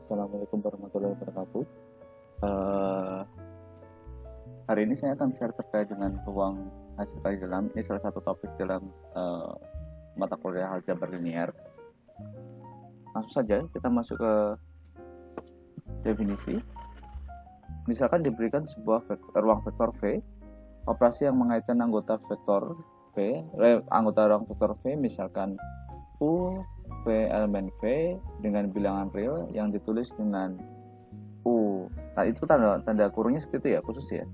Assalamualaikum warahmatullahi wabarakatuh. Eh, Hari ini saya akan share terkait dengan ruang hasil kali dalam. Ini salah satu topik dalam mata kuliah aljabar linier. Langsung saja kita masuk ke definisi. Misalkan diberikan sebuah ruang vektor V, operasi yang mengaitkan anggota vektor V, anggota ruang vektor V, misalkan U V elemen V dengan bilangan real yang ditulis dengan U. Nah, itu tanda kurungnya seperti itu ya, khusus ya.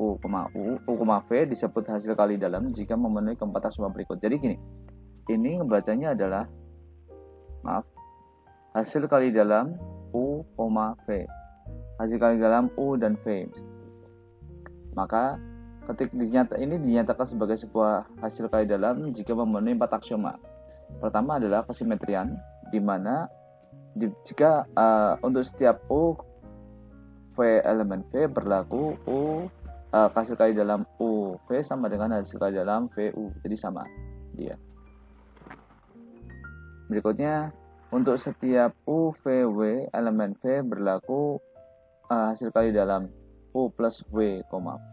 U, V disebut hasil kali dalam jika memenuhi keempat aksioma berikut. Jadi gini, ini ngebacanya adalah hasil kali dalam U, V. Hasil kali dalam U dan V. Maka ini dinyatakan sebagai sebuah hasil kali dalam jika memenuhi 4 aksioma. Pertama adalah kesimetrian, di mana jika untuk setiap U V elemen V berlaku U hasil kali dalam U V sama dengan hasil kali dalam VU, jadi sama dia. Berikutnya, untuk setiap U V W elemen V berlaku hasil kali dalam U plus W, V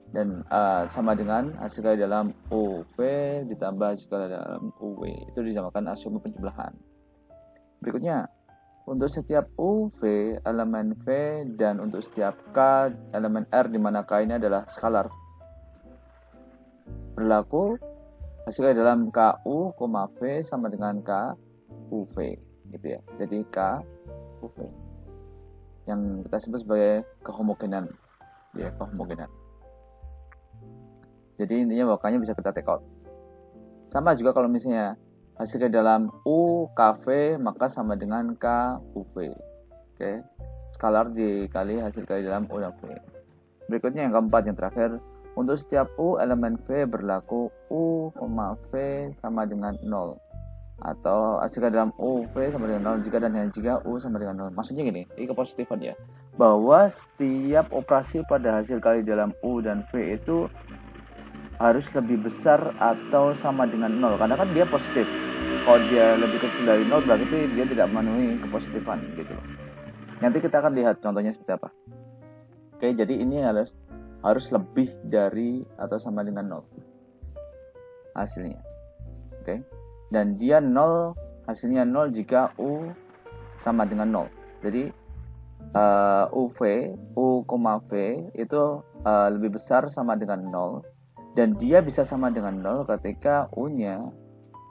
dan sama dengan hasil kali dalam UV ditambah hasil kali dalam UW. Itu dinamakan aksioma penjumlahan. Berikutnya, untuk setiap UV elemen V dan untuk setiap K elemen R di mana K ini adalah skalar, berlaku hasil kali dalam KU, V sama dengan K UV, gitu ya. Jadi K UV yang kita sebut sebagai kehomogenan, ya, kehomogenan. Jadi intinya wakanya bisa kita take out. Sama juga kalau misalnya hasil kali dalam U KV maka sama dengan K UV. Oke. Skalar dikali hasil kali dalam U dan V. Berikutnya yang keempat, yang terakhir, untuk setiap U elemen V berlaku U, V sama dengan 0. Atau hasil kali dalam U V sama dengan 0 jika dan hanya jika U sama dengan 0. Maksudnya gini, ini kepositifan ya. Bahwa setiap operasi pada hasil kali dalam U dan V itu harus lebih besar atau sama dengan 0, karena kan dia positif. Kalau dia lebih kecil dari 0 berarti dia tidak memenuhi kepositifan gitu. Nanti kita akan lihat contohnya seperti apa. Oke, jadi ini harus lebih dari atau sama dengan 0 hasilnya. Oke. Dan dia 0, hasilnya 0 jika U sama dengan 0. Jadi UV, U, V itu lebih besar sama dengan 0. Dan dia bisa sama dengan 0 ketika U-nya,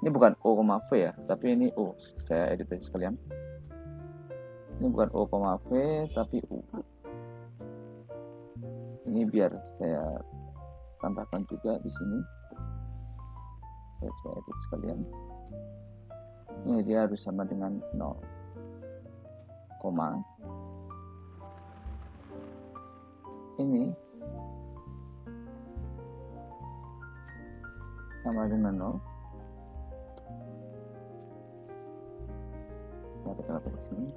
ini bukan U, V ya, tapi ini U. Saya edit aja sekalian. Ini bukan U, V, tapi U. Ini biar saya tambahkan juga di sini. Saya edit sekalian. Ini dia harus sama dengan 0, ini sama dengan 0. Saya tekan di sini.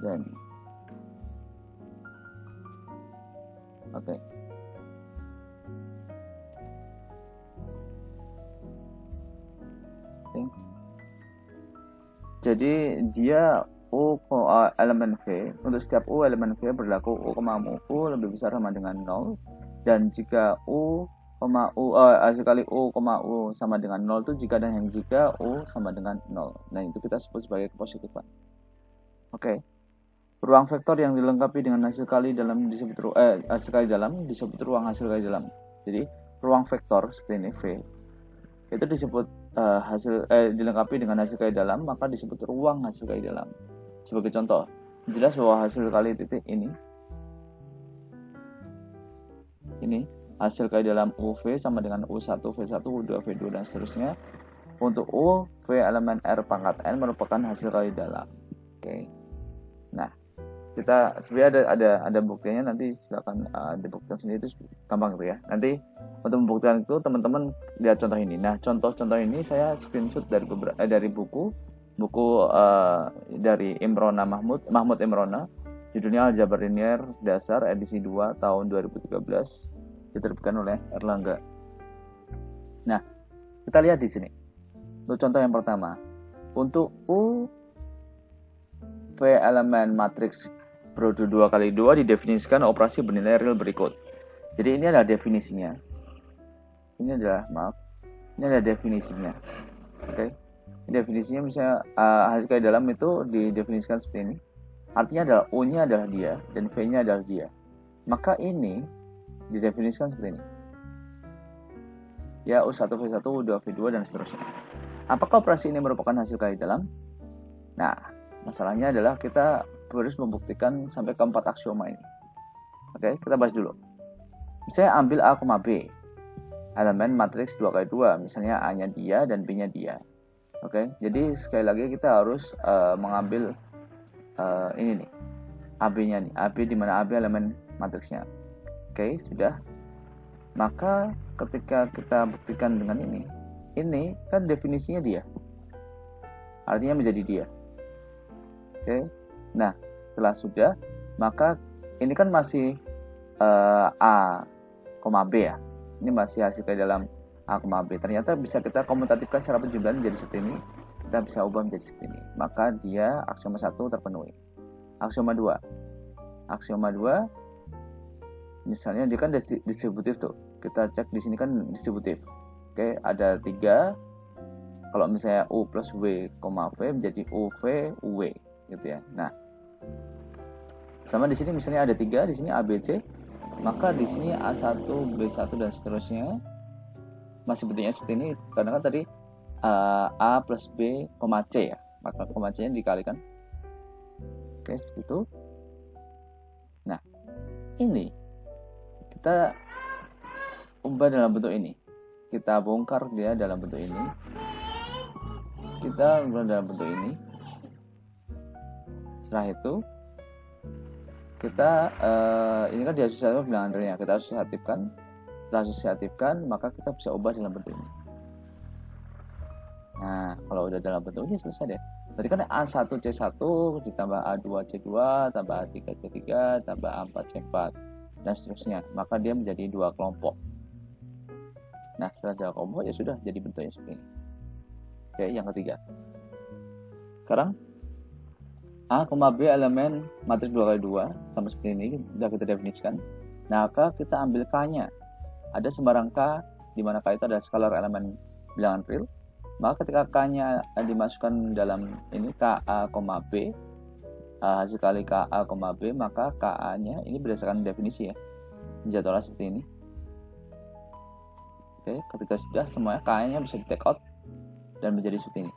Dan oke. Jadi dia U elemen V, untuk setiap U elemen V berlaku U, U lebih besar sama dengan 0. Dan jika U, hasil kali U, U sama dengan 0 itu jika dan hanya jika U sama dengan 0. Nah, itu kita sebut sebagai kepositifan. Oke. Ruang vektor yang dilengkapi dengan hasil kali dalam disebut hasil kali dalam disebut ruang hasil kali dalam. Jadi, ruang vektor seperti ini V itu disebut dilengkapi dengan hasil kali dalam, maka disebut ruang hasil kali dalam. Sebagai contoh, jelas bahwa hasil kali titik ini hasil kali dalam UV sama dengan U1, V1, U2, V2 dan seterusnya. Untuk U, V elemen R pangkat N merupakan hasil kali dalam. Oke. Nah, kita sebenarnya ada buktinya, nanti silakan dibuktikan sendiri, itu gampang gitu ya. Nanti untuk membuktikan itu teman-teman lihat contoh ini. Nah, contoh-contoh ini saya screenshot dari buku dari Mahmud Imrona, judulnya Aljabar Linier Dasar edisi 2 tahun 2013, diterbitkan oleh Erlangga. Nah, kita lihat di sini. Untuk contoh yang pertama, untuk U V elemen matriks produk 2 kali 2 didefinisikan operasi bernilai real berikut. Jadi ini adalah definisinya. Ini adalah definisinya. Oke. Definisinya misalnya hasil kali dalam itu didefinisikan seperti ini. Artinya adalah U-nya adalah dia dan V-nya adalah dia. Maka ini didefinisikan seperti ini. Ya, U1, V1, U2, V2 dan seterusnya. Apakah operasi ini merupakan hasil kali dalam? Nah, masalahnya adalah kita harus membuktikan sampai ke 4 aksioma ini. Oke, kita bahas dulu. Misalnya ambil A, B. Elemen matriks 2 kali 2. Misalnya A-nya dia dan B-nya dia. Oke, jadi sekali lagi kita harus mengambil ini nih. AB-nya nih. AB di mana AB elemen matriksnya. Oke, sudah. Maka ketika kita buktikan dengan ini kan definisinya dia. Artinya menjadi dia. Oke. Nah, setelah sudah, maka ini kan masih A, B ya. Ini masih hasil kali dalam A, B. Ternyata bisa kita komutatifkan cara penjumlahan menjadi seperti ini. Kita bisa ubah menjadi seperti ini. Maka dia aksioma 1 terpenuhi. Aksioma 2. Aksioma 2 misalnya dia kan distributif tuh. Kita cek di sini kan distributif. Oke, ada 3. Kalau misalnya U plus W, V menjadi UV, UW gitu ya. Nah, sama di sini misalnya ada 3, di sini ABC, maka di sini A1, B1 dan seterusnya masih bentuknya seperti ini karena kan tadi A plus B, C ya. Maka C-nya dikalikan. Oke, seperti itu. Nah, ini kita ubah dalam bentuk ini. Kita bongkar dia dalam bentuk ini. Kita ubah dalam bentuk ini. Setelah itu kita ini kan diasosiasikan bilangan realnya. Kita asosiatifkan. Setelah asosiatifkan, maka kita bisa ubah dalam bentuk ini. Nah, kalau udah dalam bentuk ini selesai deh. Tadi kan A1C1 ditambah A2C2 tambah A3C3 tambah A4C4 dan seterusnya. Maka dia menjadi 2 kelompok. Nah, setelah 2 kelompok ya sudah jadi bentuknya seperti ini. Oke, yang ketiga. Sekarang A, B elemen matriks 2 kali 2 sama seperti ini sudah kita definisikan. Nah, kita ambil K-nya. Ada sembarang K di mana K itu adalah skalar elemen bilangan real. Maka ketika K-nya dimasukkan dalam ini KA, B, hasil kali KA, B, maka KA-nya ini berdasarkan definisi ya. Jadwalnya seperti ini. Oke, ketika sudah semuanya K-nya bisa di take out dan menjadi seperti ini.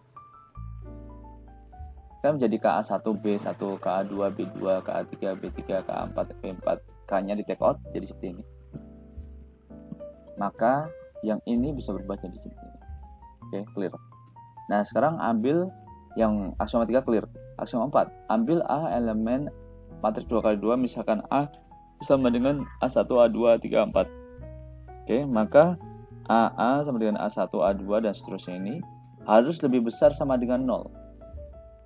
Kan menjadi KA1, B1, KA2, B2, KA3, B3, KA4, B4. K-nya di take out jadi seperti ini. Maka yang ini bisa berubah jadi seperti ini. Oke, clear. Nah, sekarang ambil yang aksioma 3 clear. Aksioma 4, ambil A elemen matriks 2 kali 2, misalkan A sama dengan A1, A2, A3, A4. Oke, maka AA sama dengan A1, A2 dan seterusnya ini harus lebih besar sama dengan 0.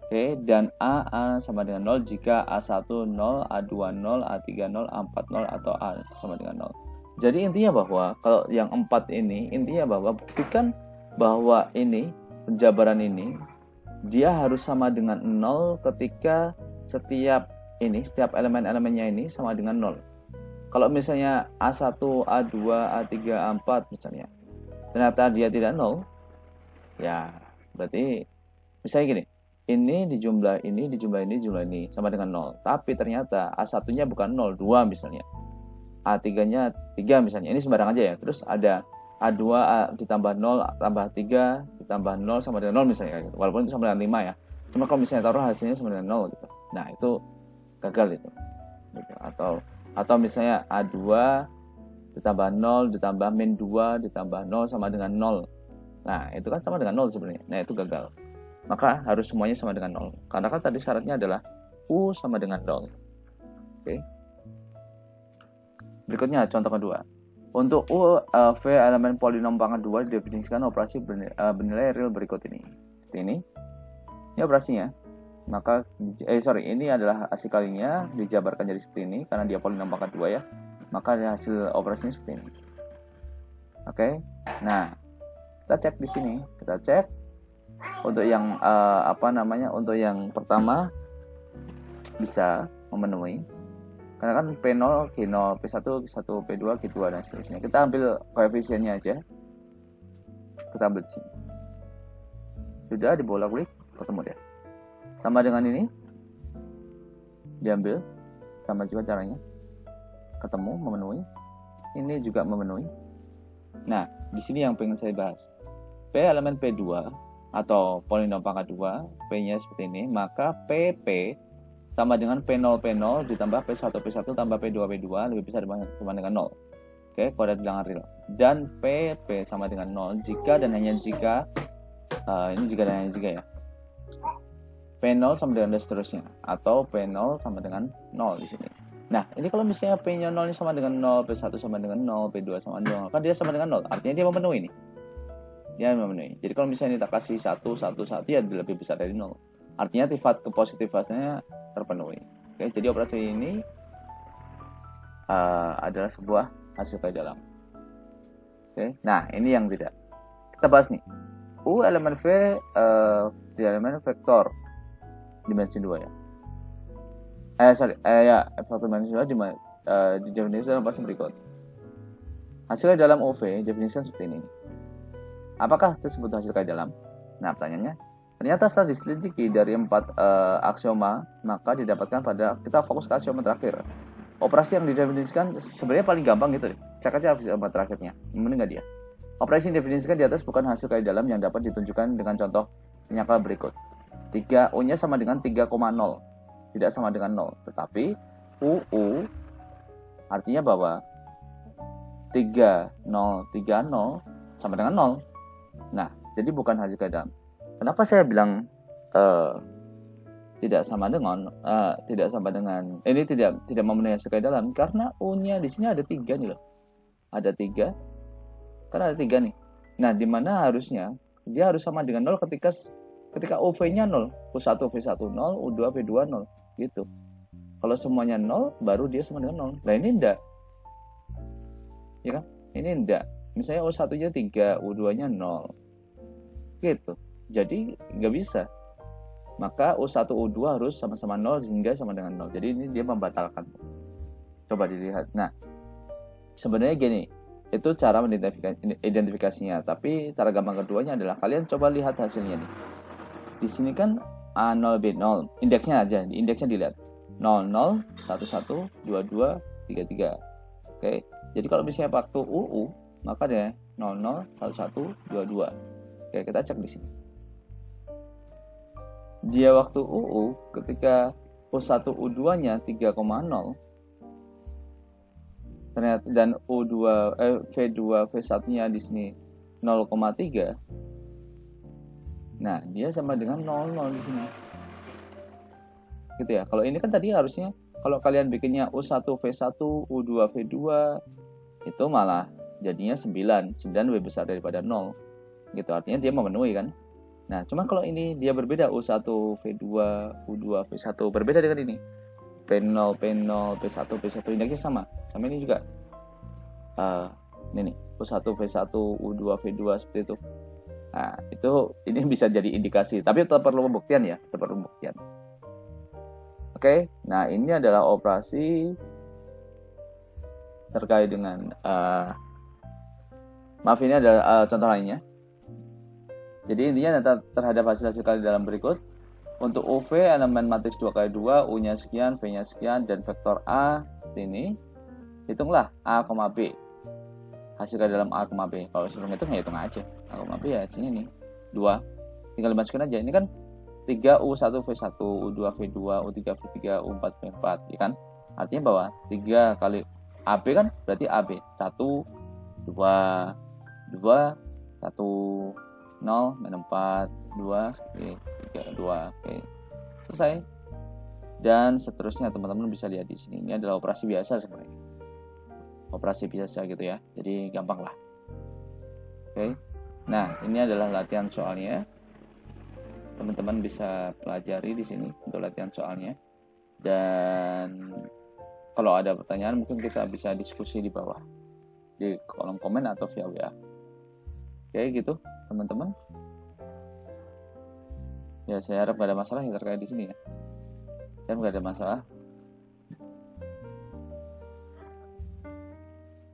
Oke, dan AA sama dengan 0 jika A1 0, A2 0, A3 0, A4 0 atau A sama dengan 0. Jadi intinya bahwa kalau yang 4 ini intinya bahwa buktikan bahwa ini penjabaran ini dia harus sama dengan 0 ketika setiap elemen-elemennya ini sama dengan 0. Kalau misalnya A1, A2, A3, A4 misalnya ternyata dia tidak 0, ya berarti misalnya gini, ini dijumlah ini sama dengan 0. Tapi ternyata A1-nya bukan 0, 2 misalnya. A3-nya 3 misalnya. Ini sembarang aja ya. Terus ada A2 ditambah 0 tambah 3 ditambah 0 sama dengan 0 misalnya gitu. Walaupun itu sama dengan 5 ya. Cuma kalau misalnya taruh hasilnya sama dengan 0 gitu. Nah, itu gagal itu. Gitu. Atau misalnya A2 ditambah 0 ditambah min 2 ditambah 0 sama dengan 0. Nah, itu kan sama dengan 0 sebenarnya. Nah, itu gagal. Maka harus semuanya sama dengan 0. Karena kan tadi syaratnya adalah U sama dengan 0. Oke. Berikutnya contoh kedua. Untuk U, V elemen polinom pangkat 2 didefinisikan operasi bernilai real berikut ini. Seperti ini. Ini operasinya. Maka ini adalah hasil kalinya dijabarkan jadi seperti ini karena dia polinom pangkat 2 ya. Maka hasil operasinya seperti ini. Oke. Nah, kita cek di sini. Kita cek untuk yang untuk yang pertama bisa memenuhi. Karena kan P0, G0, P1, G1, P2, G2 dan seterusnya. Kita ambil koefisiennya aja. Kita ambil di sini. Sudah dibolak-balik, ketemu deh. Sama dengan ini. Diambil, sama juga caranya. Ketemu, memenuhi. Ini juga memenuhi. Nah, di sini yang pengen saya bahas. P elemen P2 atau polinom pangkat 2, P-nya seperti ini, maka PP sama dengan P0 P0 ditambah P1 P1 tambah P2 P2 lebih besar sama dengan 0. Oke, kuadrat bilangan real. Dan PP sama dengan 0 jika dan hanya jika ini jika dan hanya jika ya. P0 sama dengan dan seterusnya atau P0 sama dengan 0 di sini. Nah, ini kalau misalnya P-nya 0 ini sama dengan 0, P1 sama dengan 0, P2 sama 0, kan dia sama dengan 0. Artinya dia memenuhi ini. Dia memenuhi. Jadi kalau misalnya kita kasih 1, 1, 1 ya lebih besar dari 0. Artinya sifat kepositifasnya terpenuhi. Oke, jadi operasi ini adalah sebuah hasil kali dalam. Oke, nah ini yang tidak. Kita bahas nih. U elemen V di elemen vektor dimensi 2 ya. Vektor dimensi 2 didefinisikan pasti berikut. Hasil dalam UV definisikan seperti ini. Apakah tersebut hasil kali dalam? Nah, pertanyaannya, ternyata setelah diselidiki dari 4 aksioma, maka didapatkan pada, kita fokus ke aksioma terakhir. Operasi yang didefinisikan sebenarnya paling gampang gitu deh. Cek aja aksioma terakhirnya. Benar nggak dia? Operasi yang didefinisikan di atas bukan hasil kali dalam yang dapat ditunjukkan dengan contoh penyangkal berikut. 3 U-nya sama dengan 3,0. Tidak sama dengan 0. Tetapi UU artinya bahwa 3030 sama dengan 0. Nah, jadi bukan hasil kali dalam. Kenapa saya bilang tidak sama dengan ini tidak memenuhi hasil kali dalam? Karena U-nya di sini ada 3 nih loh. Ada 3. Kan ada 3 nih. Nah, di mana harusnya dia harus sama dengan 0 ketika UV-nya 0, U1 V1 0, U2 V2 0 gitu. Kalau semuanya 0 baru dia sama dengan 0. Nah, ini enggak. Ya kan? Ini enggak. Misalnya U1-nya 3, U2-nya 0. Gitu. Jadi nggak bisa. Maka U1 U2 harus sama-sama 0 sehingga sama dengan 0. Jadi ini dia membatalkan. Coba dilihat. Nah, sebenarnya gini, itu cara identifikasinya. Tapi cara gampang keduanya adalah kalian coba lihat hasilnya nih. Di sini kan A0 B0, indeksnya aja, indeksnya dilihat. 00 11 22 33. Oke. Jadi kalau misalnya waktu UU, maka dia 00 11 22. Oke, kita cek di sini. Dia waktu UU ketika U1 U2-nya 3,0 ternyata dan V2 V1-nya di sini 0,3. Nah, dia sama dengan 00 di sini. Gitu ya. Kalau ini kan tadi harusnya kalau kalian bikinnya U1 V1, U2 V2 itu malah jadinya 9 lebih besar daripada 0. Gitu, artinya dia memenuhi kan. Nah, cuman kalau ini dia berbeda, U1 V2, U2 V1 berbeda dengan ini. P0 P1 P1 indeksnya sama ini juga. Ini nih, U1 V1 U2 V2 seperti itu. Nah, ini bisa jadi indikasi, tapi tetap perlu pembuktian ya, Oke, nah ini adalah operasi terkait dengan ini adalah contoh lainnya. Jadi intinya terhadap hasil-hasil kali dalam berikut. Untuk UV elemen matriks 2x2, U-nya sekian, V-nya sekian, dan vektor A ini, hitunglah A, B. Hasil kali dalam A, B. Kalau sebelum itu hitung aja. A, B ya hasilnya nih 2. Tinggal dimasukin aja. Ini kan 3 U1 V1, U2 V2, U3 V3, U4 V4, ya kan? Artinya bahwa 3 kali AB kan berarti AB 1 2 2 1 0 4 2 3 2. Oke. Selesai. Dan seterusnya teman-teman bisa lihat di sini. Ini adalah operasi biasa sebenarnya. Operasi biasa gitu ya. Jadi gampang lah. Oke. Nah, ini adalah latihan soalnya. Teman-teman bisa pelajari di sini untuk latihan soalnya. Dan kalau ada pertanyaan mungkin kita bisa diskusi di bawah di kolom komen atau via WA. Oke, gitu teman-teman. Ya, saya harap gak ada masalah yang terkait di sini ya. dan nggak ada masalah.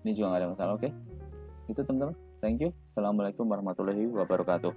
Ini juga nggak ada masalah. Oke, itu teman-teman. Thank you. Assalamualaikum warahmatullahi wabarakatuh.